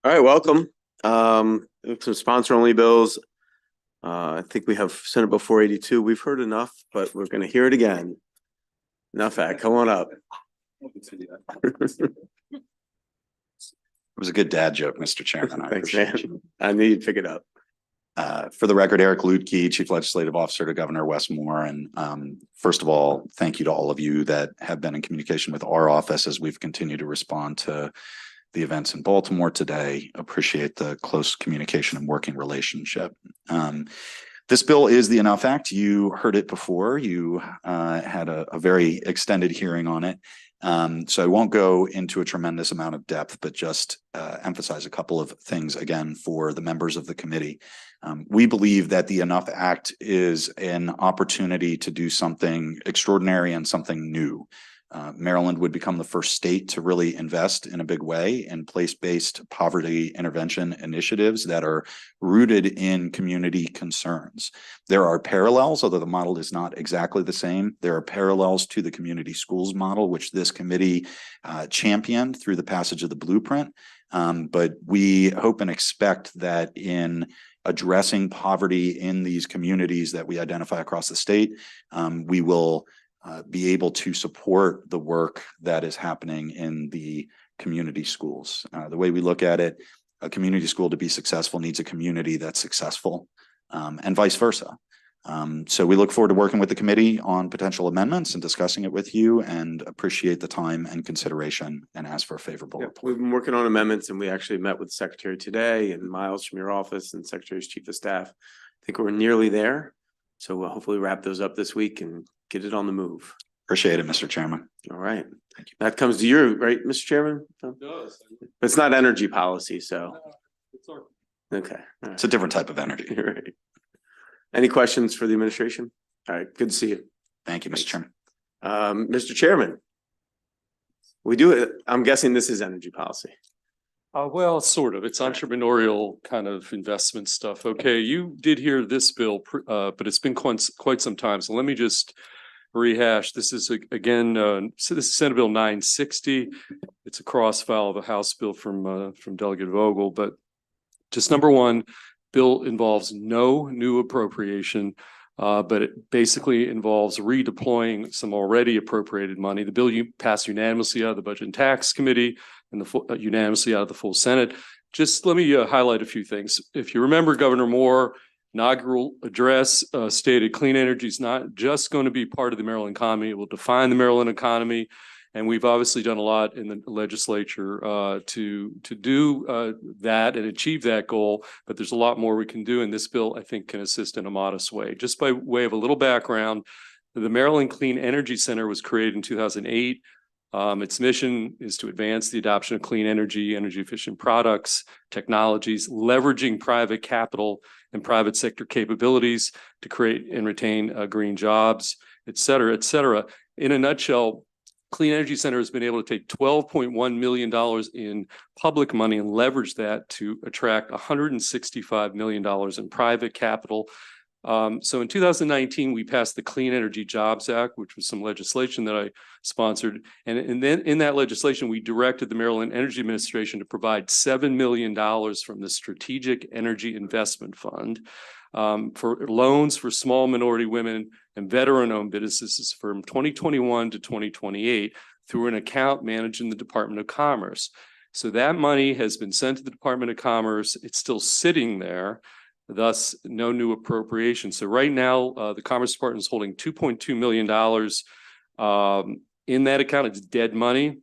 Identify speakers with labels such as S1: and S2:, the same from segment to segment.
S1: All right, welcome. Some sponsor-only bills. I think we have Senate Bill 482. We've heard enough, but we're going to hear it again. Enough, Ad. Come on up.
S2: It was a good dad joke, Mr. Chairman.
S1: Thanks, man. I knew you'd pick it up.
S2: For the record, Eric Lutke, Chief Legislative Officer to Governor Wes Moore. And first of all, thank you to all of you that have been in communication with our office as we've continued to respond to the events in Baltimore today. Appreciate the close communication and working relationship. This bill is the Enough Act. You heard it before. You had a very extended hearing on it. So I won't go into a tremendous amount of depth, but just emphasize a couple of things again for the members of the committee. We believe that the Enough Act is an opportunity to do something extraordinary and something new. Maryland would become the first state to really invest in a big way in place-based poverty intervention initiatives that are rooted in community concerns. There are parallels, although the model is not exactly the same. There are parallels to the community schools model, which this committee championed through the passage of the blueprint. But we hope and expect that in addressing poverty in these communities that we identify across the state, we will be able to support the work that is happening in the community schools. The way we look at it, a community school to be successful needs a community that's successful, and vice versa. So we look forward to working with the committee on potential amendments and discussing it with you, and appreciate the time and consideration and ask for a favorable report.
S1: We've been working on amendments, and we actually met with the Secretary today and Miles from your office and Secretary's Chief of Staff. I think we're nearly there. So we'll hopefully wrap those up this week and get it on the move.
S2: Appreciate it, Mr. Chairman.
S1: All right.
S2: Thank you.
S1: That comes to you, right, Mr. Chairman? It does. But it's not energy policy, so. Okay. Right.
S2: It's a different type of energy.
S1: Right. Any questions for the administration? All right. Good to see you.
S2: Thank you, Mr. Chairman.
S1: Mr. Chairman, we do it. I'm guessing this is energy policy.
S3: Well, sort of. It's entrepreneurial kind of investment stuff. Okay, you did hear this bill, but it's been quite some time. So let me just rehash. This is again, so this is Senate Bill 960. It's a cross-file of a House bill from Delegate Vogel. But just number one, bill involves no new appropriation, but it basically involves redeploying some already appropriated money. The bill passed unanimously out of the Budget and Tax Committee and unanimously out of the full Senate. Just let me highlight a few things. If you remember, Governor Moore inaugural address stated clean energy is not just going to be part of the Maryland economy. It will define the Maryland economy. And we've obviously done a lot in the legislature to do that and achieve that goal. But there's a lot more we can do. And this bill, I think, can assist in a modest way. Just by way of a little background, the Maryland Clean Energy Center was created in 2008. Its mission is to advance the adoption of clean energy, energy efficient products, technologies, leveraging private capital and private sector capabilities to create and retain green jobs, et cetera, et cetera. In a nutshell, Clean Energy Center has been able to take $12.1 million in public money and leverage that to attract $165 million in private capital. So in 2019, we passed the Clean Energy Jobs Act, which was some legislation that I sponsored. And then in that legislation, we directed the Maryland Energy Administration to provide $7 million from the Strategic Energy Investment Fund for loans for small minority women and veteran-owned businesses from 2021 to 2028 through an account managed in the Department of Commerce. So that money has been sent to the Department of Commerce. It's still sitting there. Thus, no new appropriation. So right now, the Commerce Department is holding $2.2 million in that account. It's dead money.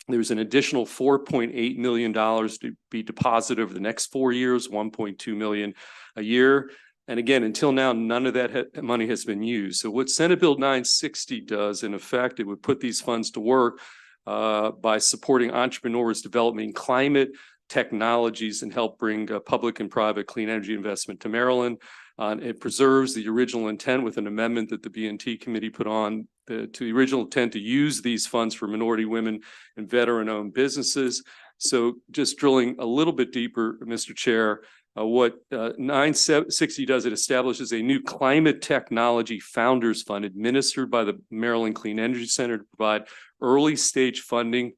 S3: There's an additional $4.8 million to be deposited over the next 4 years, $1.2 million a year. And again, until now, none of that money has been used. So what Senate Bill 960 does, in effect, it would put these funds to work by supporting entrepreneurs developing climate technologies and help bring public and private clean energy investment to Maryland. It preserves the original intent with an amendment that the B&T committee put on to the original intent to use these funds for minority women and veteran-owned businesses. So just drilling a little bit deeper, Mr. Chair, what 960 does, it establishes a new climate technology founders fund administered by the Maryland Clean Energy Center to provide early stage funding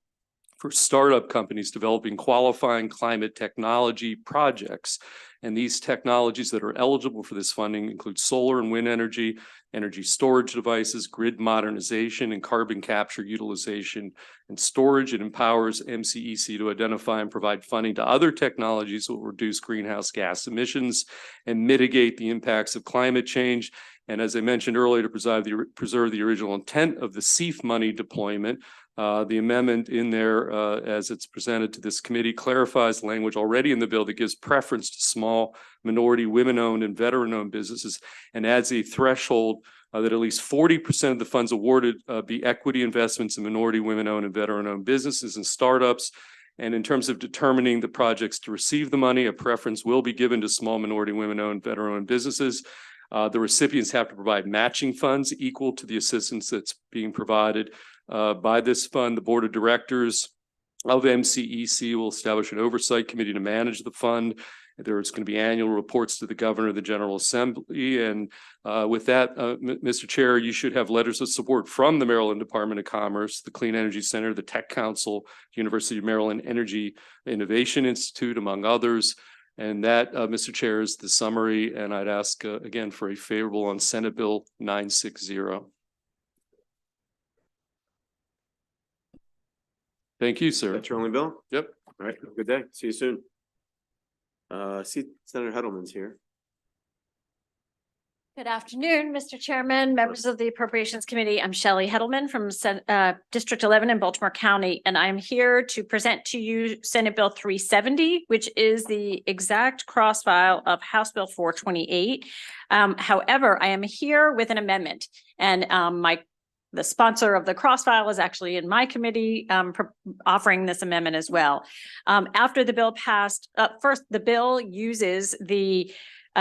S3: for startup companies developing qualifying climate technology projects. And these technologies that are eligible for this funding include solar and wind energy, energy storage devices, grid modernization, and carbon capture utilization and storage. It empowers MCEC to identify and provide funding to other technologies that will reduce greenhouse gas emissions and mitigate the impacts of climate change. And as I mentioned earlier, to preserve the original intent of the CEF money deployment, the amendment in there, as it's presented to this committee, clarifies language already in the bill that gives preference to small, minority, women-owned, and veteran-owned businesses, and adds a threshold that at least 40% of the funds awarded be equity investments in minority, women-owned, and veteran-owned businesses and startups. And in terms of determining the projects to receive the money, a preference will be given to small, minority, women-owned, veteran-owned businesses. The recipients have to provide matching funds equal to the assistance that's being provided by this fund. The board of directors of MCEC will establish an oversight committee to manage the fund. There's going to be annual reports to the governor of the General Assembly. And with that, Mr. Chair, you should have letters of support from the Maryland Department of Commerce, the Clean Energy Center, the Tech Council, University of Maryland Energy Innovation Institute, among others. And that, Mr. Chair, is the summary. And I'd ask again for a favorable on Senate Bill 960. Thank you, sir.
S1: That's your only bill?
S3: Yep.
S1: All right, have a good day. See you soon. See Senator Heddleman's here.
S4: Good afternoon, Mr. Chairman, members of the Appropriations Committee. I'm Shelley Heddleman from District 11 in Baltimore County, and I'm here to present to you Senate Bill 370, which is the exact cross file of House Bill 428. However, I am here with an amendment, and the sponsor of the cross file is actually in my committee offering this amendment as well. After the bill passed, first, the bill uses the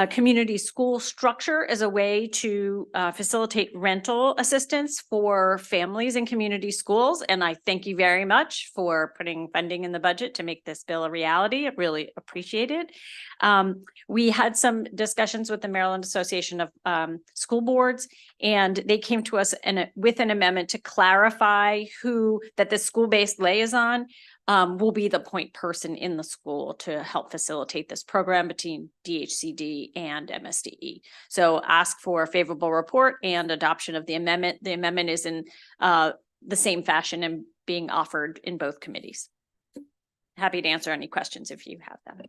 S4: community school structure as a way to facilitate rental assistance for families in community schools. And I thank you very much for putting funding in the budget to make this bill a reality. I really appreciate it. We had some discussions with the Maryland Association of School Boards, and they came to us with an amendment to clarify that the school-based liaison will be the point person in the school to help facilitate this program between DHCD and MSDE. So ask for a favorable report and adoption of the amendment. The amendment is in the same fashion and being offered in both committees. Happy to answer any questions if you have them.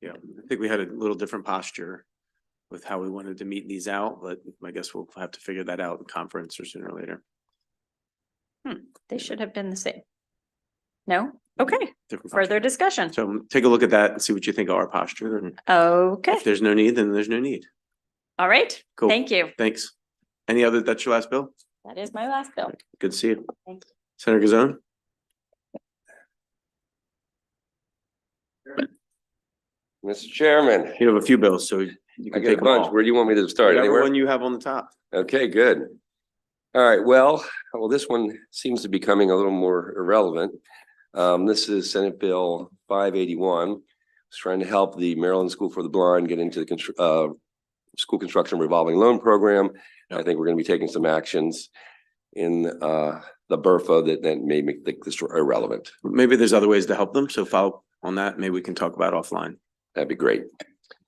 S1: Yeah, I think we had a little different posture with how we wanted to meet these out, but I guess we'll have to figure that out in conference or sooner or later.
S4: They should have been the same. No? Okay.
S1: Different
S4: Further
S1: posture.
S4: discussion.
S1: So take a look at that and see what you think of our posture. And
S4: Okay.
S1: if there's no need, then there's no need.
S4: All right.
S1: Cool.
S4: Thank you.
S1: Thanks. Any other, that's your last bill?
S4: That is my last bill.
S1: Good to see you.
S4: Thank you.
S1: Senator Gazone?
S5: Mr. Chairman,
S1: You have a few bills, so you
S5: I
S1: can
S5: got a
S1: take them
S5: bunch.
S1: all.
S5: Where do you want me to start?
S1: Whatever
S5: Anywhere?
S1: one you have on the top.
S5: Okay, good. All right, well, this one seems to be becoming a little more irrelevant. This is Senate Bill 581. It's trying to help the Maryland School for the Blind get into the school construction revolving loan program. I think we're going to be taking some actions in the BRFA that may make this irrelevant.
S1: Maybe there's other ways to help them, so follow on that. Maybe we can talk about offline.
S5: That'd be great.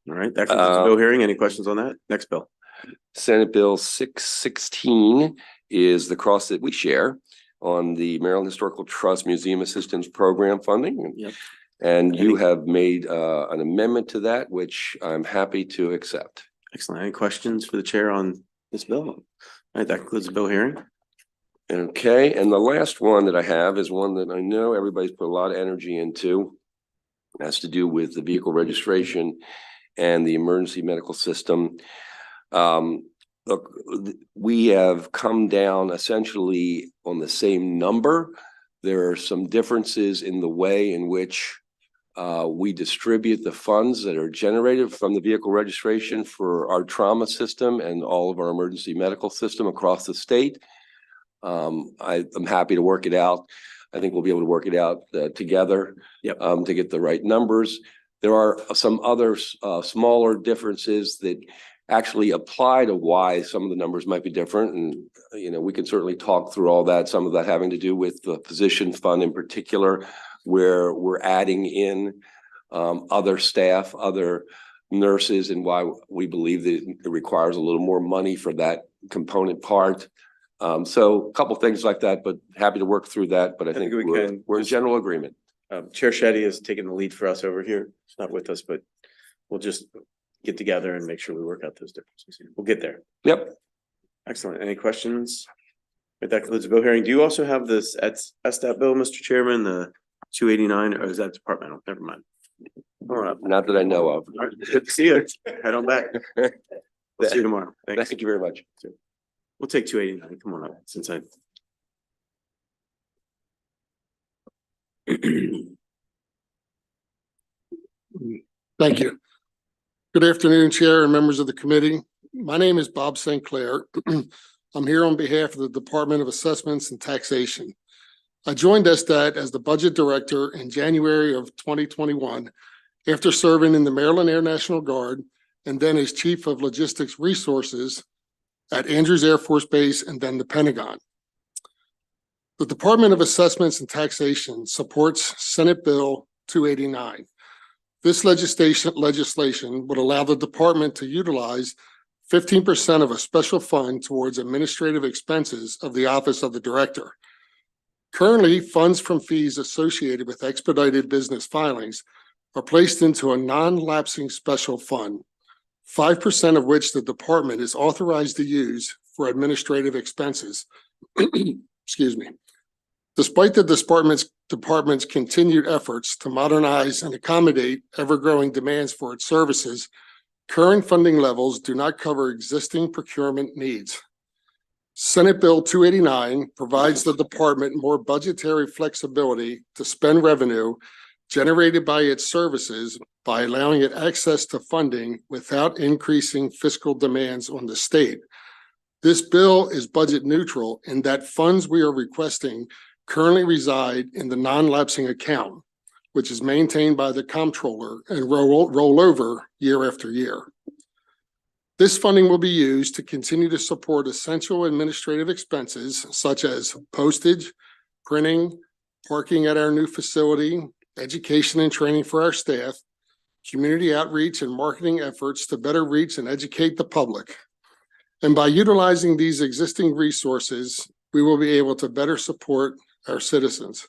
S1: All right, that concludes the bill hearing. Any questions on that? Next bill.
S5: Senate Bill 616 is the cross that we share on the Maryland Historical Trust Museum Assistance Program funding.
S1: Yep.
S5: And you have made an amendment to that, which I'm happy to accept.
S1: Excellent. Any questions for the chair on this bill? All right, that concludes the bill hearing.
S5: Okay, and the last one that I have is one that I know everybody's put a lot of energy into. It has to do with the vehicle registration and the emergency medical system. Look, we have come down essentially on the same number. There are some differences in the way in which we distribute the funds that are generated from the vehicle registration for our trauma system and all of our emergency medical system across the state. I'm happy to work it out. I think we'll be able to work it out together.
S1: Yep.
S5: To get the right numbers. There are some other smaller differences that actually apply to why some of the numbers might be different. And, we can certainly talk through all that, some of that having to do with the position fund in particular, where we're adding in other staff, other nurses, and why we believe that it requires a little more money for that component part. So a couple things like that, but happy to work through that. But I think we're in general agreement.
S1: Chair Shetty has taken the lead for us over here. She's not with us, but we'll just get together and make sure we work out those differences. We'll get there.
S5: Yep.
S1: Excellent. Any questions? If that concludes the bill hearing, do you also have this STAT bill, Mr. Chairman, the 289, or is that departmental? Never mind. All right.
S5: Not that I know of.
S1: All right. Good to see you. Head on back. We'll see you tomorrow. Thanks.
S5: Thank you very much.
S1: We'll take 289. Come on up, since I.
S6: Thank you. Good afternoon, Chair and members of the committee. My name is Bob St. Clair. I'm here on behalf of the Department of Assessments and Taxation. I joined SDAT as the Budget Director in January of 2021 after serving in the Maryland Air National Guard and then as Chief of Logistics Resources at Andrews Air Force Base and then the Pentagon. The Department of Assessments and Taxation supports Senate Bill 289. This legislation would allow the department to utilize 15% of a special fund towards administrative expenses of the Office of the Director. Currently, funds from fees associated with expedited business filings are placed into a non-lapsing special fund, 5% of which the department is authorized to use for administrative expenses. Excuse me. Despite the department's continued efforts to modernize and accommodate ever-growing demands for its services, current funding levels do not cover existing procurement needs. Senate Bill 289 provides the department more budgetary flexibility to spend revenue generated by its services by allowing it access to funding without increasing fiscal demands on the state. This bill is budget neutral in that funds we are requesting currently reside in the non-lapsing account, which is maintained by the comptroller and roll over year after year. This funding will be used to continue to support essential administrative expenses such as postage, printing, parking at our new facility, education and training for our staff, community outreach and marketing efforts to better reach and educate the public. And by utilizing these existing resources, we will be able to better support our citizens.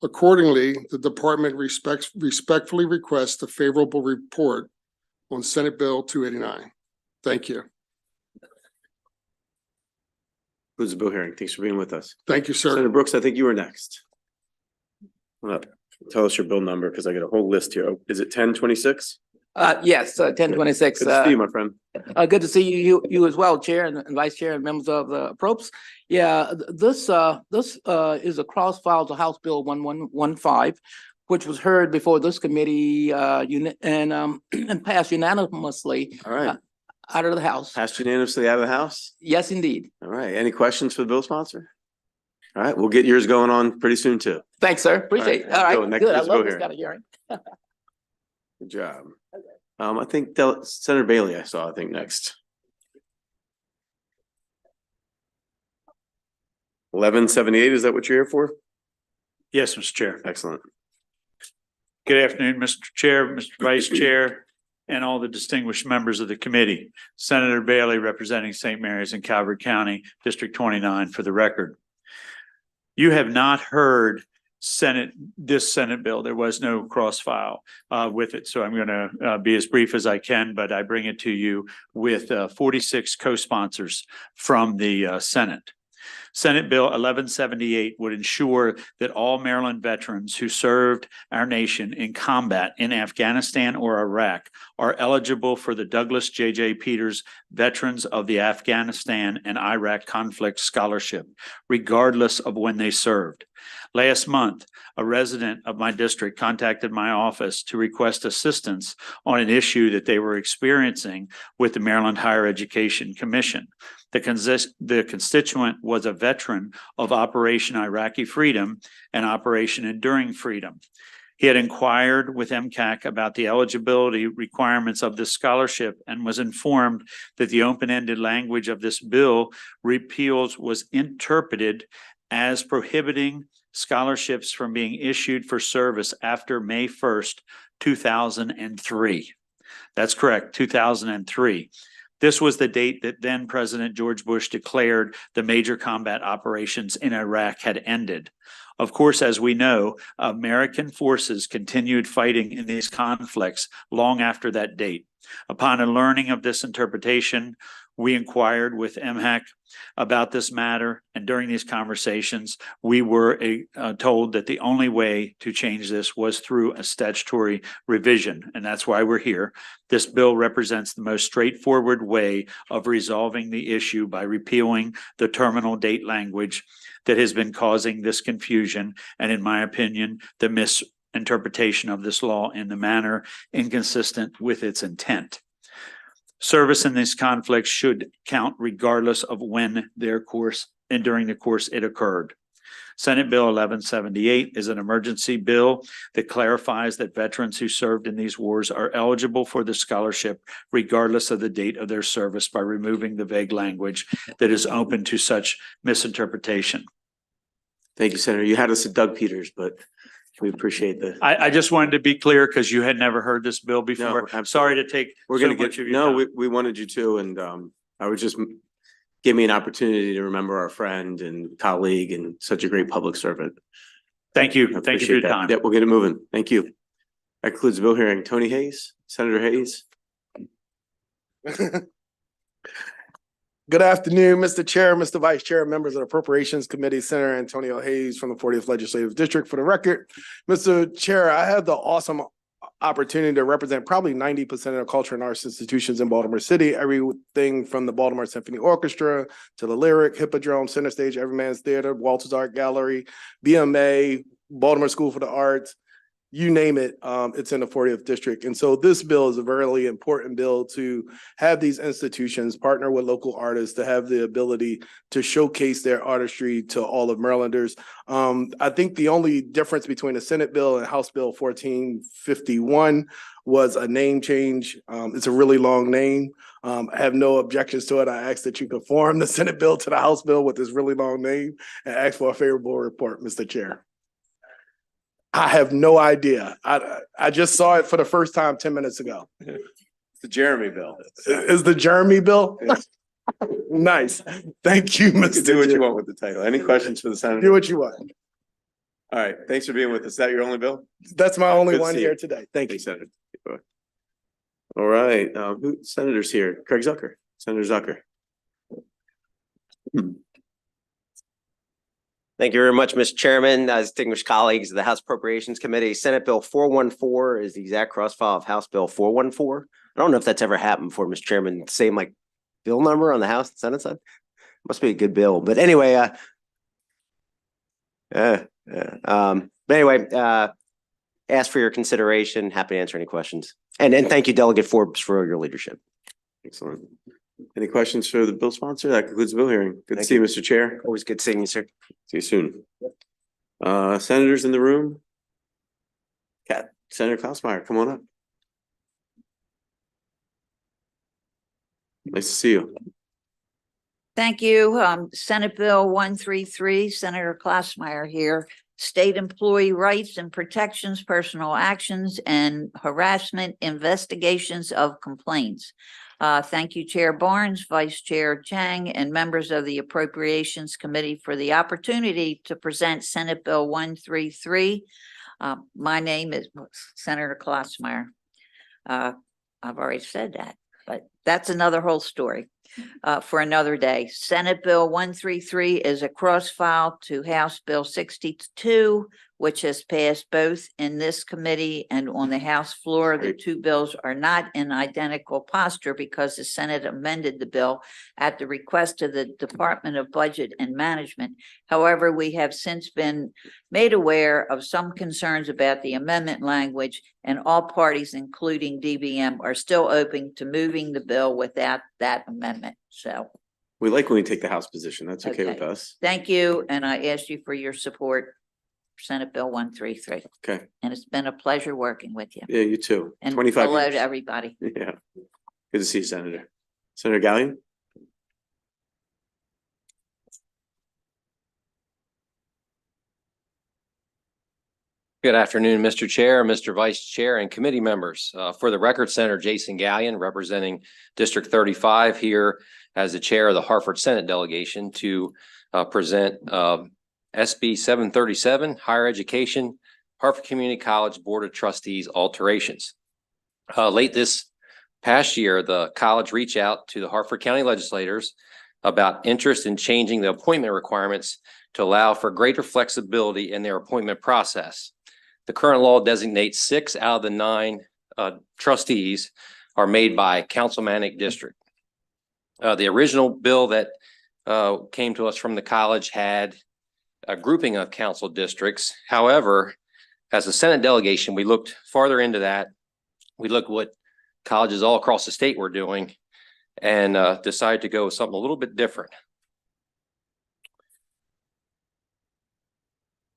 S6: Accordingly, the department respectfully requests a favorable report on Senate Bill 289. Thank you.
S1: Who's the bill hearing? Thanks for being with us.
S6: Thank you, sir.
S1: Senator Brooks, I think you were next. Come up. Tell us your bill number because I got a whole list here. Is it 1026?
S7: Yes, 1026.
S1: Good to see you, my friend.
S7: Good to see you as well, Chair and Vice Chair and members of the Approps. Yeah, this is a cross file to House Bill 1115, which was heard before this committee and passed unanimously.
S1: All right.
S7: Out of the House.
S1: Passed unanimously out of the House?
S7: Yes, indeed.
S1: All right. Any questions for the bill sponsor? All right. We'll get yours going on pretty soon, too.
S7: Thanks, sir. Appreciate it. All right. Good. I love this kind of hearing.
S1: Good job. I think Senator Bailey, I think next. 1178, is that what you're here for?
S8: Yes, Mr. Chair.
S1: Excellent.
S8: Good afternoon, Mr. Chair, Mr. Vice Chair, and all the distinguished members of the committee. Senator Bailey representing St. Mary's and Calvert County, District 29 for the record. You have not heard this Senate bill. There was no cross file with it. So I'm going to be as brief as I can, but I bring it to you with 46 co-sponsors from the Senate. Senate Bill 1178 would ensure that all Maryland veterans who served our nation in combat in Afghanistan or Iraq are eligible for the Douglas J.J. Peters Veterans of the Afghanistan and Iraq Conflict Scholarship, regardless of when they served. Last month, a resident of my district contacted my office to request assistance on an issue that they were experiencing with the Maryland Higher Education Commission. The constituent was a veteran of Operation Iraqi Freedom and Operation Enduring Freedom. He had inquired with MCAC about the eligibility requirements of this scholarship and was informed that the open-ended language of this bill repeals was interpreted as prohibiting scholarships from being issued for service after May 1st, 2003. That's correct, 2003. This was the date that then President George Bush declared the major combat operations in Iraq had ended. Of course, as we know, American forces continued fighting in these conflicts long after that date. Upon a learning of this interpretation, we inquired with MHAC about this matter, and during these conversations, we were told that the only way to change this was through a statutory revision, and that's why we're here. This bill represents the most straightforward way of resolving the issue by repealing the terminal date language that has been causing this confusion, and in my opinion, the misinterpretation of this law in the manner inconsistent with its intent. Service in these conflicts should count regardless of when their course and during the course it occurred. Senate Bill 1178 is an emergency bill that clarifies that veterans who served in these wars are eligible for the scholarship regardless of the date of their service by removing the vague language that is open to such misinterpretation.
S1: Thank you, Senator. You had us at Doug Peters, but we appreciate the.
S8: I just wanted to be clear because you had never heard this bill before.
S1: No, absolutely.
S8: Sorry to take
S1: We're
S8: so
S1: gonna
S8: much
S1: get,
S8: of your
S1: no,
S8: time.
S1: we wanted you to, and I would just give me an opportunity to remember our friend and colleague and such a great public servant.
S8: Thank you.
S1: I
S8: Thank you for your
S1: appreciate that.
S8: time.
S1: Yeah, we'll get it moving. Thank you. That concludes the bill hearing. Tony Hayes, Senator Hayes.
S9: Good afternoon, Mr. Chair, Mr. Vice Chair, members of the Appropriations Committee, Senator Antonio Hayes from the 40th Legislative District. For the record, Mr. Chair, I had the awesome opportunity to represent probably 90% of the culture and arts institutions in Baltimore City, everything from the Baltimore Symphony Orchestra to the Lyric, Hippodrome, Center Stage, Everyman's Theater, Walters Art Gallery, BMA, Baltimore School for the Arts. You name it, it's in the 40th district. And so this bill is a very important bill to have these institutions partner with local artists to have the ability to showcase their artistry to all of Marylanders. I think the only difference between the Senate bill and House Bill 1451 was a name change. It's a really long name. I have no objections to it. I ask that you conform the Senate bill to the House bill with this really long name and ask for a favorable report, Mr. Chair. I have no idea. I just saw it for the first time 10 minutes ago.
S1: It's the Jeremy bill.
S9: Is the Jeremy bill? Nice. Thank you,
S1: You can
S9: Mr.
S1: do what you
S9: Chair.
S1: want with the title. Any questions for the senator?
S9: Do what you want.
S1: All right, thanks for being with us. Is that your only bill?
S9: That's my only
S1: Good to
S9: one
S1: see
S9: here
S1: you.
S9: today. Thank you.
S1: Thanks, Senator. All right, who senator's here? Craig Zucker, Senator Zucker.
S10: Thank you very much, Mr. Chairman, distinguished colleagues of the House Appropriations Committee. Senate Bill 414 is the exact cross-file of House Bill 414. I don't know if that's ever happened before, Mr. Chairman, same like bill number on the House and Senate side. Must be a good bill, but anyway, ask for your consideration. Happy to answer any questions. And thank you, Delegate Forbes, for your leadership.
S1: Excellent. Any questions for the bill sponsor? That concludes the bill hearing. Good to
S10: Thank
S1: see you, Mr. Chair.
S10: Always good seeing you, sir.
S1: See you soon. Senators in the room? Senator Klausmeyer, come on up. Nice to see you.
S11: Thank you. Senate Bill 133, Senator Klausmeyer here. State employee rights and protections, personal actions, and harassment investigations of complaints. Thank you, Chair Barnes, Vice Chair Chang, and members of the Appropriations Committee for the opportunity to present Senate Bill 133. My name is Senator Klausmeyer. I've already said that, but that's another whole story for another day. Senate Bill 133 is a cross-file to House Bill 62, which has passed both in this committee and on the House floor. The two bills are not in identical posture because the Senate amended the bill at the request of the Department of Budget and Management. However, we have since been made aware of some concerns about the amendment language, and all parties, including DBM, are still open to moving the bill without that amendment. So
S1: We like when we take the House position. That's okay with
S11: Okay.
S1: us.
S11: thank you, and I ask you for your support. Senate Bill 133.
S1: Okay,
S11: And it's been a pleasure working with you.
S1: yeah, you too.
S11: And
S1: 25
S11: hello
S1: years.
S11: to everybody.
S1: Yeah. Good to see you, Senator. Senator Gallion?
S12: Good afternoon, Mr. Chair, Mr. Vice Chair, and committee members. For the record, Senator Jason Gallion, representing District 35 here as the chair of the Hartford Senate delegation to present SB 737, Higher Education, Hartford Community College Board of Trustees alterations. Late this past year, the college reached out to the Hartford County legislators about interest in changing the appointment requirements to allow for greater flexibility in their appointment process. The current law designates 6 out of the 9 trustees are made by councilmanic district. The original bill that came to us from the college had a grouping of council districts. However, as a Senate delegation, we looked farther into that. We looked what colleges all across the state were doing and decided to go with something a little bit different.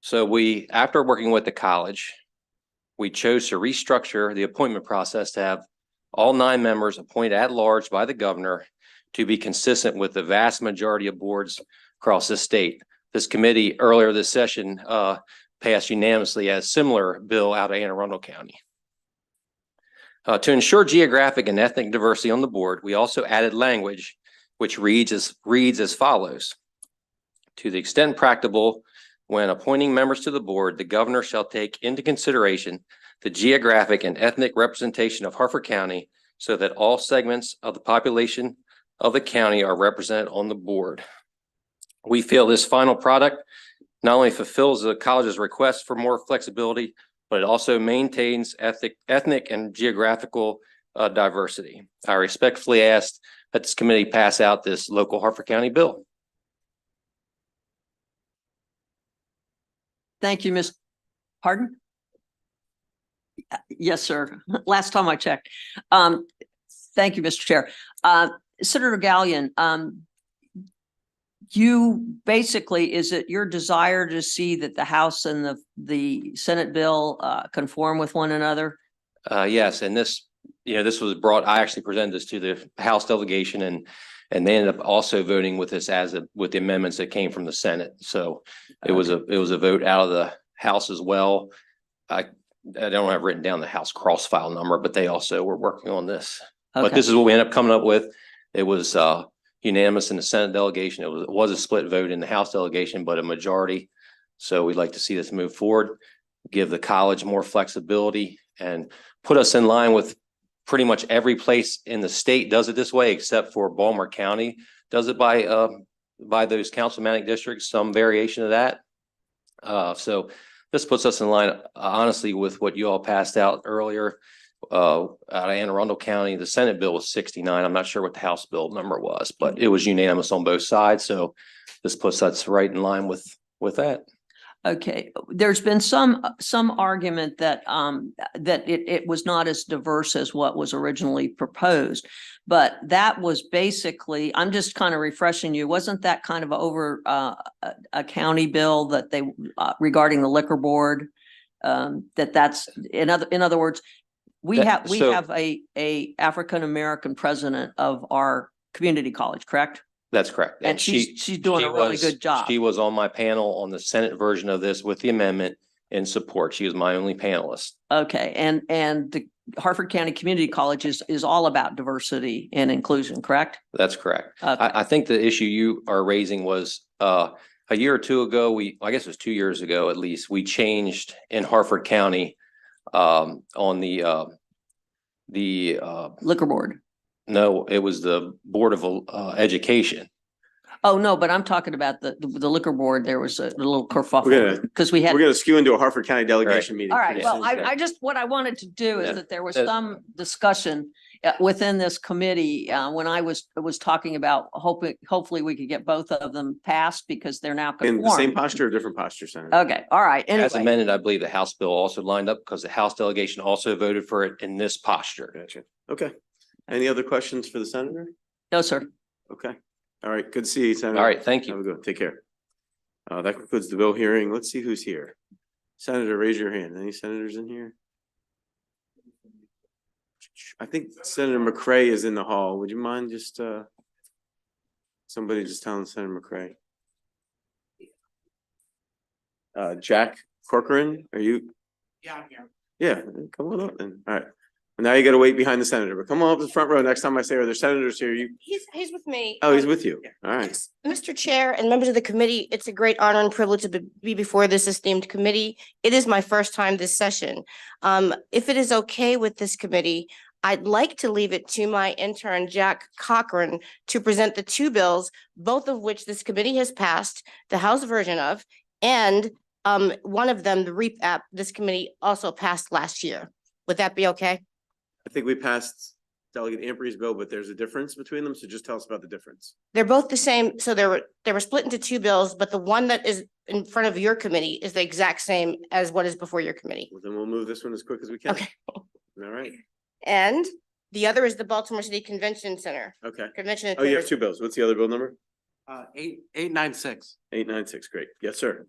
S12: So we, after working with the college, we chose to restructure the appointment process to have all 9 members appointed at large by the governor to be consistent with the vast majority of boards across the state. This committee earlier this session passed unanimously a similar bill out of Anne Arundel County. To ensure geographic and ethnic diversity on the board, we also added language which reads as follows. To the extent practicable, when appointing members to the board, the governor shall take into consideration the geographic and ethnic representation of Hartford County so that all segments of the population of the county are represented on the board. We feel this final product not only fulfills the college's request for more flexibility, but it also maintains ethnic and geographical diversity. I respectfully ask that this committee pass out this local Hartford County bill.
S13: Thank you, Ms. Pardon? Yes, sir. Last time I checked. Thank you, Mr. Chair. Senator Gallion, you basically, is it your desire to see that the House and the Senate bill conform with one another?
S12: Yes, and this was brought, I actually presented this to the House delegation and they ended up also voting with this with the amendments that came from the Senate. So it was a vote out of the House as well. I don't have written down the House cross file number, but they also were working on this. But this is what we ended up coming up with. It was unanimous in the Senate delegation. It was a split vote in the House delegation, but a majority. So we'd like to see this move forward, give the college more flexibility and put us in line with pretty much every place in the state does it this way, except for Baltimore County does it by those councilmanic districts, some variation of that. So this puts us in line, honestly, with what you all passed out earlier out of Anne Arundel County. The Senate bill was 69. I'm not sure what the House bill number was, but it was unanimous on both sides. So this puts us right in line with that.
S13: Okay, there's been some argument that it was not as diverse as what was originally proposed, but that was basically, I'm just kind of refreshing you, wasn't that kind of over a county bill that they regarding the liquor board? That's in other words, we have a African American president of our community college, correct?
S12: That's correct.
S13: And she's doing a really good job.
S12: She was on my panel on the Senate version of this with the amendment in support. She was my only panelist.
S13: Okay, and the Hartford County Community College is all about diversity and inclusion, correct?
S12: That's correct.
S13: Okay.
S12: I think the issue you are raising was a year or two ago, I guess it was 2 years ago at least, we changed in Hartford County on the
S13: Liquor board.
S12: No, it was the Board of Education.
S13: Oh, no, but I'm talking about the liquor board. There was a little kerfuffle because we're
S1: gonna skew into a Hartford County delegation meeting.
S13: All right.
S1: pretty
S13: Well,
S1: soon.
S13: I just, what I wanted to do is
S12: Yeah.
S13: that there was some discussion within this committee when I was talking about hopefully we could get both of them passed because they're now
S1: In the same
S13: conformed.
S1: posture or different posture, Senator?
S13: Okay, all right.
S12: As
S13: Anyway,
S12: amended, I believe the House bill also lined up because the House delegation also voted for it in this posture.
S1: Gotcha. Okay. Any other questions for the senator?
S13: no, sir.
S1: Okay. All right. Good to see you, Senator.
S12: All right, thank you.
S1: Have a good one. Take care. That concludes the bill hearing. Let's see who's here. Senator, raise your hand. Any senators in here? I think Senator McCray is in the hall. Would you mind just somebody just telling Senator McCray? Jack Corcoran, are you?
S7: Yeah, I'm here.
S1: Yeah, come on up then. All right. Now you gotta wait behind the senator, but come on up to the front row. Next time I say, are there senators here? You,
S14: He's with me.
S1: oh, he's with you. All right.
S14: Yes. Mr. Chair and members of the committee, it's a great honor and privilege to be before this esteemed committee. It is my first time this session. If it is okay with this committee, I'd like to leave it to my intern, Jack Cochran, to present the two bills, both of which this committee has passed, the House version of, and one of them, the REAP app, this committee also passed last year. Would that be okay?
S1: I think we passed Delegate Ampery's bill, but there's a difference between them. So just tell us about the difference.
S14: They're both the same. So they were split into two bills, but the one that is in front of your committee is the exact same as what is before your committee.
S1: Well, then we'll move this one as quick as we can.
S14: Okay.
S1: All right.
S14: And the other is the Baltimore City Convention Center.
S1: Okay.
S14: Convention.
S1: Oh, you have two bills. What's the other bill number?
S15: 896.
S1: 896. Great. Yes, sir.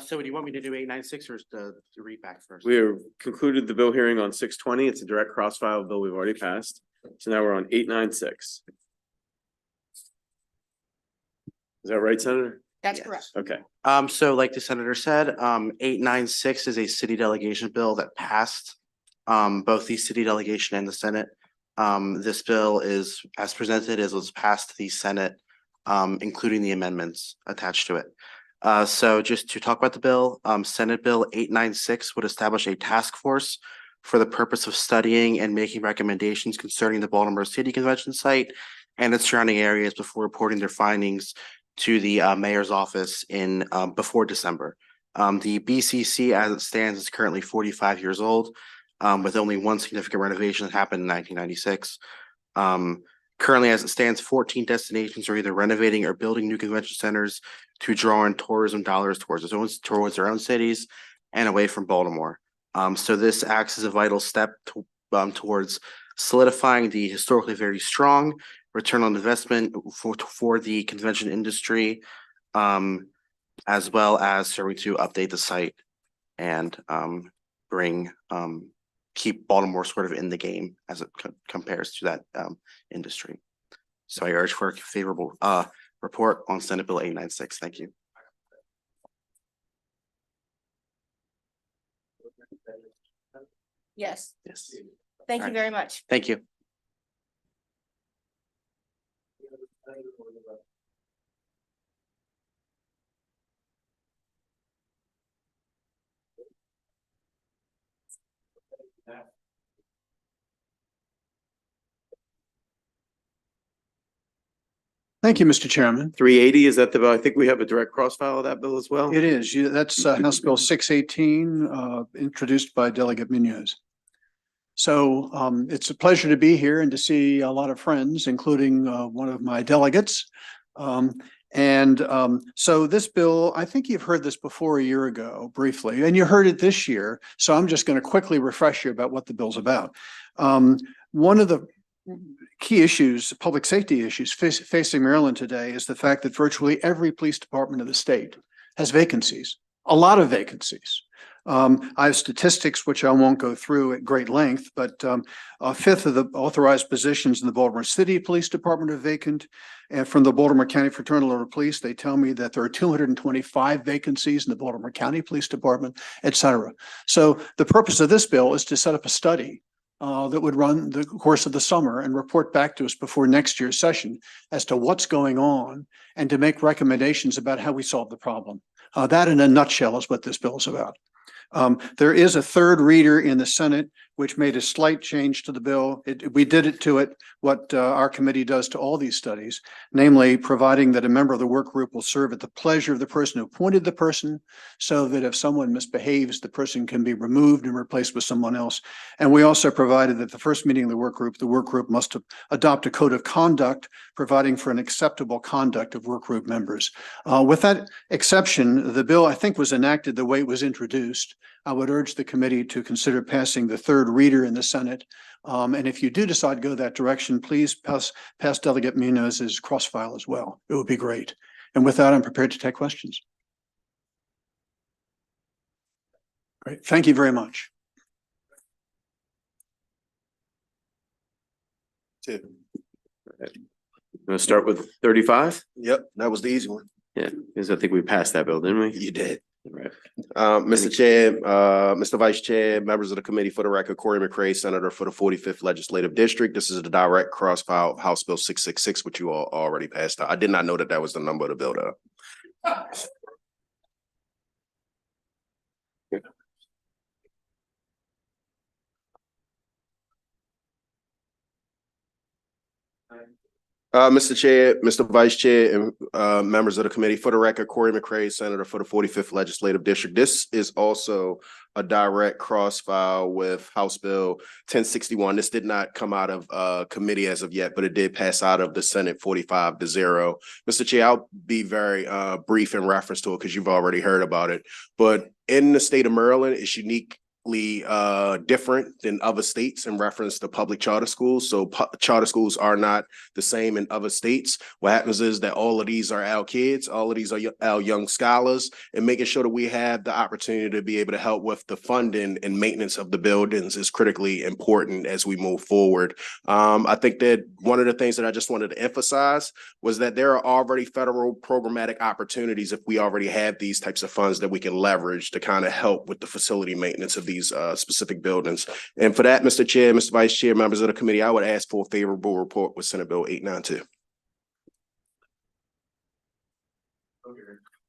S15: So do you want me to do 896 or the read back first?
S1: We have concluded the bill hearing on 620. It's a direct cross-file bill we've already passed. So now we're on 896. Is that right, Senator?
S14: That's correct.
S1: Okay.
S15: So like the senator said, 896 is a city delegation bill that passed both the city delegation and the Senate. This bill is as presented as was passed the Senate, including the amendments attached to it. So just to talk about the bill, Senate Bill 896 would establish a task force for the purpose of studying and making recommendations concerning the Baltimore City Convention site and its surrounding areas before reporting their findings to the mayor's office in before December. The BCC as it stands is currently 45 years old, with only one significant renovation that happened in 1996. Currently, as it stands, 14 destinations are either renovating or building new convention centers to draw in tourism dollars towards their own cities and away from Baltimore. So this acts as a vital step towards solidifying the historically very strong return on investment for the convention industry, as well as serving to update the site and keep Baltimore sort of in the game as it compares to that industry. So I urge for a favorable report on Senate Bill 896. Thank you.
S14: Yes.
S15: Yes.
S14: Thank you
S15: All right.
S14: very much.
S15: Thank you.
S16: Thank you, Mr. Chairman.
S1: 380, is that the bill? I think we have a direct cross-file of that bill as well.
S16: It is. That's House Bill 618, introduced by Delegate Munoz. So it's a pleasure to be here and to see a lot of friends, including one of my delegates. So this bill, I think you've heard this before a year ago briefly, and you heard it this year. So I'm just going to quickly refresh you about what the bill's about. One of the key issues, public safety issues facing Maryland today is the fact that virtually every police department of the state has vacancies, a lot of vacancies. I have statistics, which I won't go through at great length, but a fifth of the authorized positions in the Baltimore City Police Department are vacant. And from the Baltimore County Fraternal Order of Police, they tell me that there are 225 vacancies in the Baltimore County Police Department, et cetera. So the purpose of this bill is to set up a study that would run the course of the summer and report back to us before next year's session as to what's going on and to make recommendations about how we solve the problem. That in a nutshell is what this bill is about. There is a third reader in the Senate, which made a slight change to the bill. We did it to it what our committee does to all these studies, namely providing that a member of the work group will serve at the pleasure of the person who appointed the person, so that if someone misbehaves, the person can be removed and replaced with someone else. And we also provided that the first meeting of the work group must adopt a code of conduct, providing for an acceptable conduct of work group members. With that exception, the bill, I think, was enacted the way it was introduced. I would urge the committee to consider passing the third reader in the Senate. And if you do decide to go that direction, please pass Delegate Munoz's cross-file as well. It would be great. And with that, I'm prepared to take questions. Great. Thank you very much.
S1: I'm gonna start with 35.
S9: Yep, that was the easy one.
S1: Yeah, because I think we passed that bill, didn't we?
S9: You did.
S1: Right.
S5: Mr. Chair, Mr. Vice Chair, members of the committee, for the record, Corey McCray, Senator for the 45th Legislative District. This is a direct cross-file of House Bill 666, which you all already passed out. I did not know that that was the number of the bill, though. Mr. Chair, Mr. Vice Chair, and members of the committee, for the record, Corey McCray, Senator for the 45th Legislative District. This is also a direct cross-file with House Bill 1061. This did not come out of committee as of yet, but it did pass out of the Senate 45-0. Mr. Chair, I'll be very brief in reference to it because you've already heard about it. But in the state of Maryland, it's uniquely different than other states in reference to public charter schools. So charter schools are not the same in other states. What happens is that all of these are our kids, all of these are our young scholars, and making sure that we have the opportunity to be able to help with the funding and maintenance of the buildings is critically important as we move forward. I think that one of the things that I just wanted to emphasize was that there are already federal programmatic opportunities if we already have these types of funds that we can leverage to kind of help with the facility maintenance of these specific buildings. And for that, Mr. Chair, Mr. Vice Chair, members of the committee, I would ask for a favorable report with Senate Bill 892.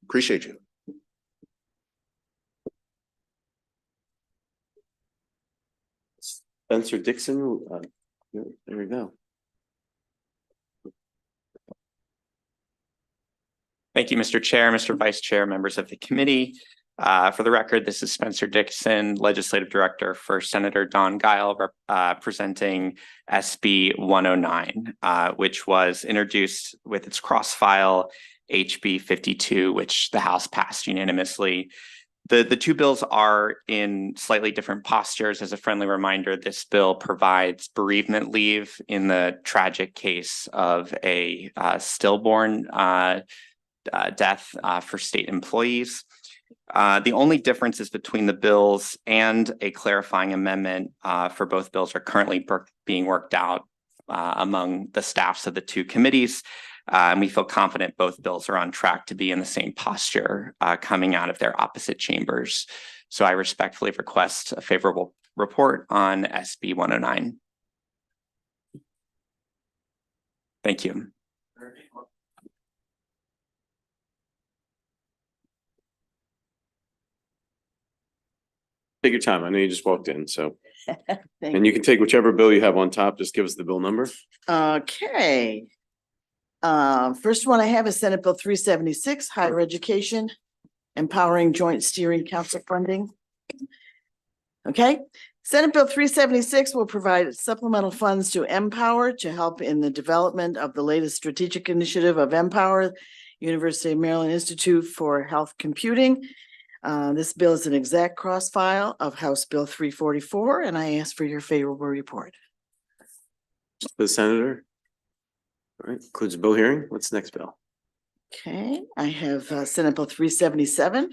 S5: Appreciate you.
S1: Spencer Dixon, there we go.
S17: Thank you, Mr. Chair, Mr. Vice Chair, members of the committee. For the record, this is Spencer Dixon, Legislative Director for Senator Don Guile, presenting SB 109, which was introduced with its cross-file HB 52, which the House passed unanimously. The two bills are in slightly different postures. As a friendly reminder, this bill provides bereavement leave in the tragic case of a stillborn death for state employees. The only differences between the bills and a clarifying amendment for both bills are currently being worked out among the staffs of the two committees. And we feel confident both bills are on track to be in the same posture coming out of their opposite chambers. So I respectfully request a favorable report on SB 109. Thank you.
S1: Take your time. I know you just walked in, so. And you can take whichever bill you have on top. Just give us the bill number.
S18: Okay. First one I have is Senate Bill 376, Higher Education, Empowering Joint Steering Council Funding. Okay. Senate Bill 376 will provide supplemental funds to Empower to help in the development of the latest strategic initiative of Empower, University of Maryland Institute for Health Computing. This bill is an exact cross file of House Bill 344, and I ask for your favorable report.
S1: The senator. All right, includes a bill hearing. What's the next bill?
S18: Okay, I have Senate Bill 377.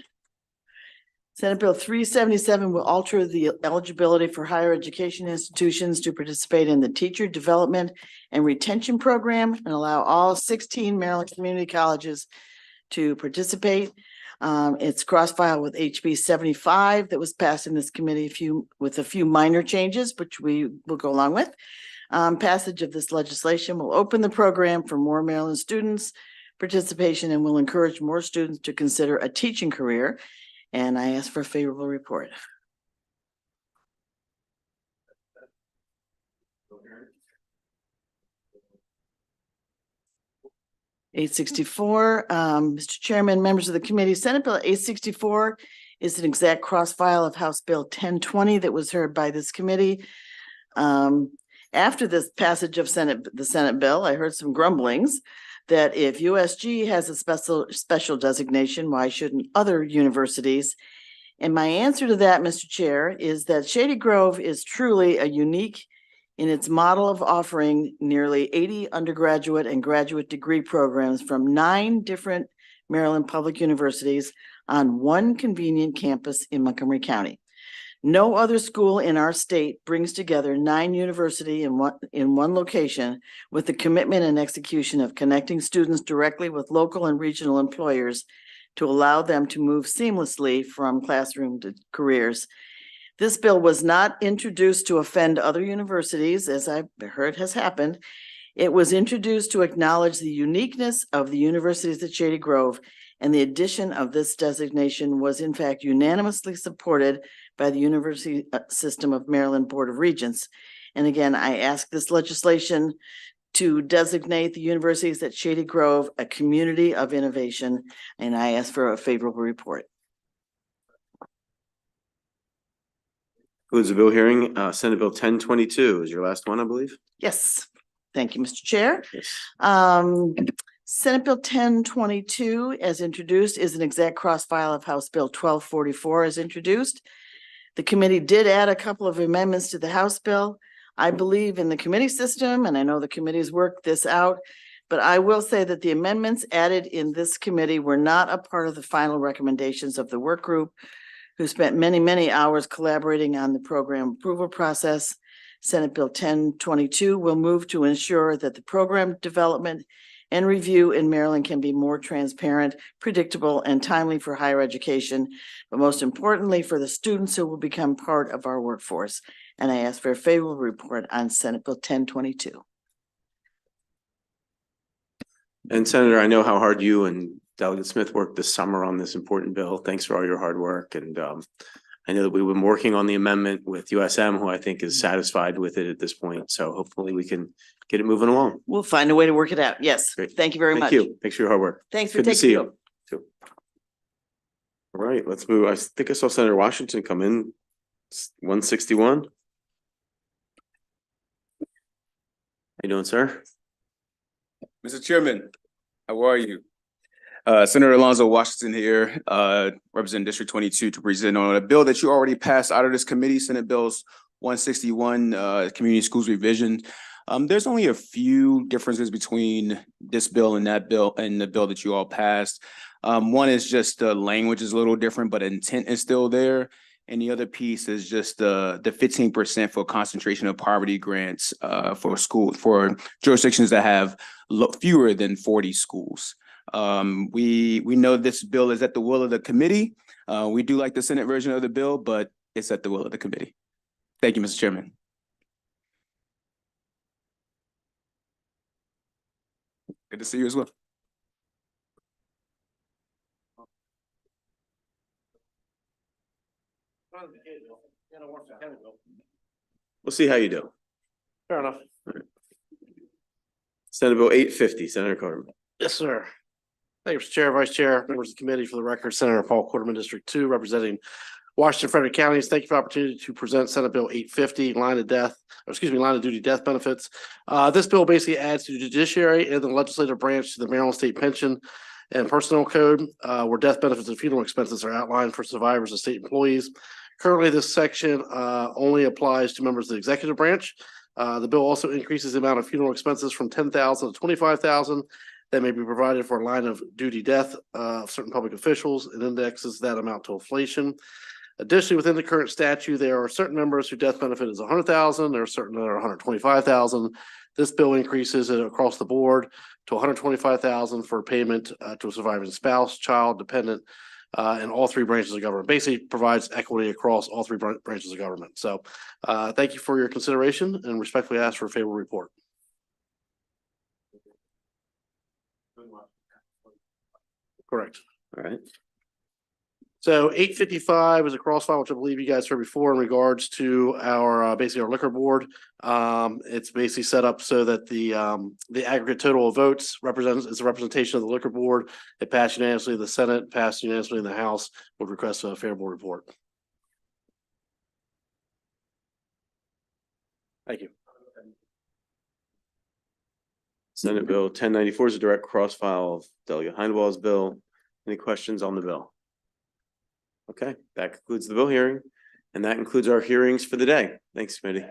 S18: Senate Bill 377 will alter the eligibility for higher education institutions to participate in the teacher development and retention program and allow all 16 Maryland community colleges to participate. It's cross-filed with HB 75 that was passed in this committee with a few minor changes, which we will go along with. Passage of this legislation will open the program for more Maryland students participation and will encourage more students to consider a teaching career. And I ask for a favorable report. $864, Mr. Chairman, members of the committee, Senate Bill 864 is an exact cross file of House Bill 1020 that was heard by this committee. After this passage of the Senate bill, I heard some grumblings that if USG has a special designation, why shouldn't other universities? And my answer to that, Mr. Chair, is that Shady Grove is truly a unique in its model of offering nearly 80 undergraduate and graduate degree programs from 9 different Maryland public universities on one convenient campus in Montgomery County. No other school in our state brings together 9 universities in one location with the commitment and execution of connecting students directly with local and regional employers to allow them to move seamlessly from classroom to careers. This bill was not introduced to offend other universities, as I've heard has happened. It was introduced to acknowledge the uniqueness of the universities at Shady Grove, and the addition of this designation was in fact unanimously supported by the University System of Maryland Board of Regents. And again, I ask this legislation to designate the universities at Shady Grove a community of innovation, and I ask for a favorable report.
S1: Concludes the bill hearing. Senate Bill 1022 is your last one, I believe.
S18: Yes, thank you, Mr. Chair.
S1: Yes.
S18: Senate Bill 1022, as introduced, is an exact cross file of House Bill 1244 as introduced. The committee did add a couple of amendments to the House bill. I believe in the committee system, and I know the committee's worked this out, but I will say that the amendments added in this committee were not a part of the final recommendations of the work group, who spent many, many hours collaborating on the program approval process. Senate Bill 1022 will move to ensure that the program development and review in Maryland can be more transparent, predictable, and timely for higher education, but most importantly for the students who will become part of our workforce. And I ask for a favorable report on Senate Bill 1022.
S1: And Senator, I know how hard you and Delegate Smith worked this summer on this important bill. Thanks for all your hard work. And I know that we've been working on the amendment with USM, who I think is satisfied with it at this point. So hopefully we can get it moving along.
S18: We'll find a way to work it out. Yes.
S1: Great.
S18: Thank you very much.
S1: Thank you. Thanks for your hard work.
S18: Thanks for
S1: Good to
S18: taking
S1: see
S18: the
S1: you. Too. All right, let's move. I think I saw Senator Washington come in. 161. How you doing, sir?
S19: Mr. Chairman, how are you? Senator Alonzo Washington here, representing District 22 to present on a bill that you already passed out of this committee, Senate Bills 161, Community Schools Revision. There's only a few differences between this bill and that bill and the bill that you all passed. One is just the language is a little different, but intent is still there. And the other piece is just the 15% for concentration of poverty grants for jurisdictions that have fewer than 40 schools. We know this bill is at the will of the committee. We do like the Senate version of the bill, but it's at the will of the committee. Thank you, Mr. Chairman. Good to see you as well.
S1: We'll see how you do.
S9: Fair enough.
S1: Senate Bill 850, Senator Carter.
S9: Yes, sir. Thank you, Mr. Chair, Vice Chair, members of the committee. For the record, Senator Paul Quarterman, District 2, representing Washington, Frederick counties. Thank you for the opportunity to present Senate Bill 850, line of duty death benefits. This bill basically adds to the judiciary and the legislative branch to the Maryland State Pension and Personnel Code, where death benefits and funeral expenses are outlined for survivors and state employees. Currently, this section only applies to members of the executive branch. The bill also increases the amount of funeral expenses from $10,000 to $25,000 that may be provided for a line of duty death of certain public officials, and indexes that amount to inflation. Additionally, within the current statute, there are certain members whose death benefit is $100,000. There are certain that are $125,000. This bill increases it across the board to $125,000 for payment to a surviving spouse, child, dependent, in all three branches of government. Basically provides equity across all three branches of government. So thank you for your consideration and respectfully ask for a favorable report. Correct.
S1: All right.
S9: So 855 is a crossfire, which I believe you guys heard before in regards to our basically our liquor board. It's basically set up so that the aggregate total of votes is a representation of the liquor board. It passed unanimously in the Senate, passed unanimously in the House. Would request a favorable report. Thank you.
S1: Senate Bill 1094 is a direct cross-file of Delegate Hindwall's bill. Any questions on the bill? Okay, that concludes the bill hearing, and that concludes our hearings for the day. Thanks, committee.